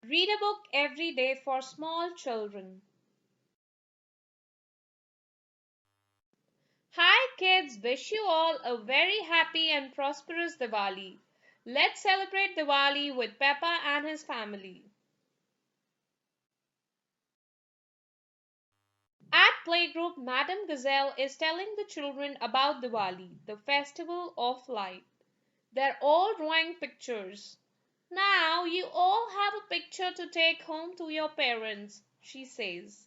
Read a book every day for small children. Hi kids, wish you all a very happy and prosperous Diwali. Let's celebrate Diwali with Peppa and his family. At playgroup, Madam Gazelle is telling the children about Diwali, the festival of light. They're all drawing pictures. Now you all have a picture to take home to your parents, she says.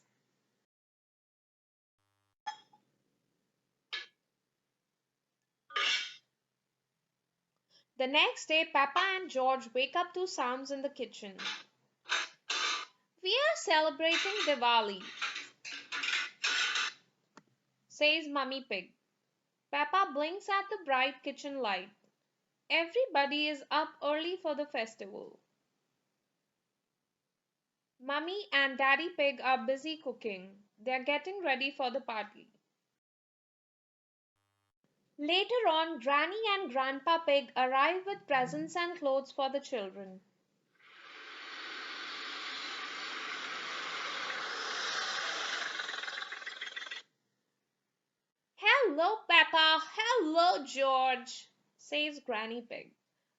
The next day, Peppa and George wake up to sounds in the kitchen. We are celebrating Diwali, says Mummy Pig. Peppa blinks at the bright kitchen light. Everybody is up early for the festival. Mummy and Daddy Pig are busy cooking. They are getting ready for the party. Later on, Granny and Grandpa Pig arrive with presents and clothes for the children. Hello, Peppa. Hello, George, says Granny Pig.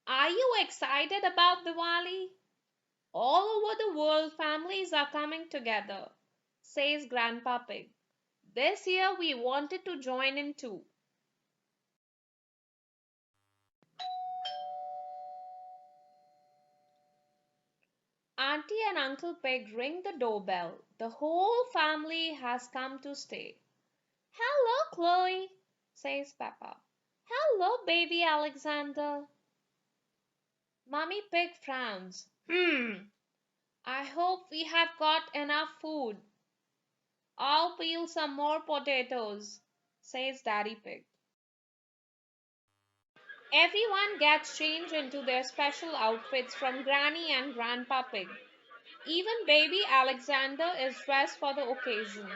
Are you excited about Diwali? All over the world, families are coming together, says Grandpa Pig. This year we wanted to join in too. Auntie and Uncle Pig ring the doorbell. The whole family has come to stay. Hello, Chloe, says Peppa. Hello, baby Alexander. Mummy Pig frowns. I hope we have got enough food. I'll peel some more potatoes, says Daddy Pig. Everyone gets changed into their special outfits from Granny and Grandpa Pig. Even baby Alexander is dressed for the occasion.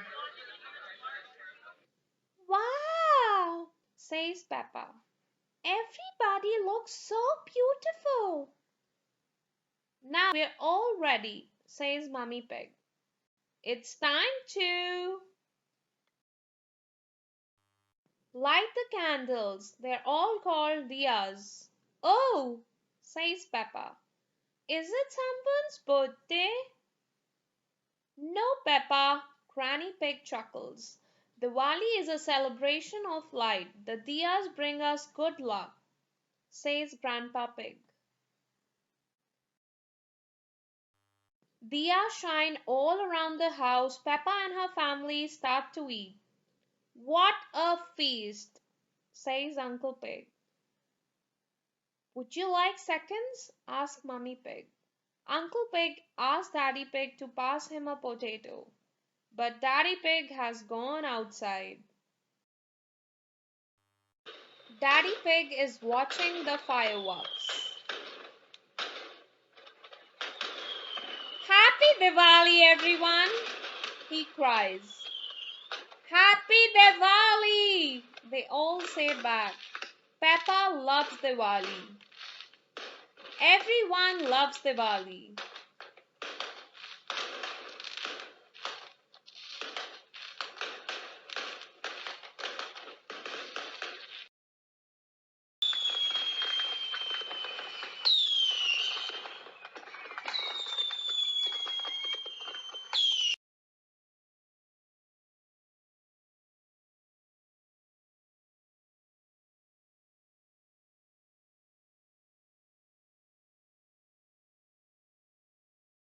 Wow, says Peppa. Everybody looks so beautiful. Now we're all ready, says Mummy Pig. It's time to light the candles. They're all called diyas. Oh, says Peppa. Is it someone's birthday? No, Peppa, Granny Pig chuckles. Diwali is a celebration of light. The diyas bring us good luck, says Grandpa Pig. Diyas shine all around the house. Peppa and her family start to eat. What a feast, says Uncle Pig. Would you like seconds? Asks Mummy Pig. Uncle Pig asks Daddy Pig to pass him a potato. But Daddy Pig has gone outside. Daddy Pig is watching the fireworks. Happy Diwali, everyone, he cries. Happy Diwali, they all say back. Peppa loves Diwali. Everyone loves Diwali.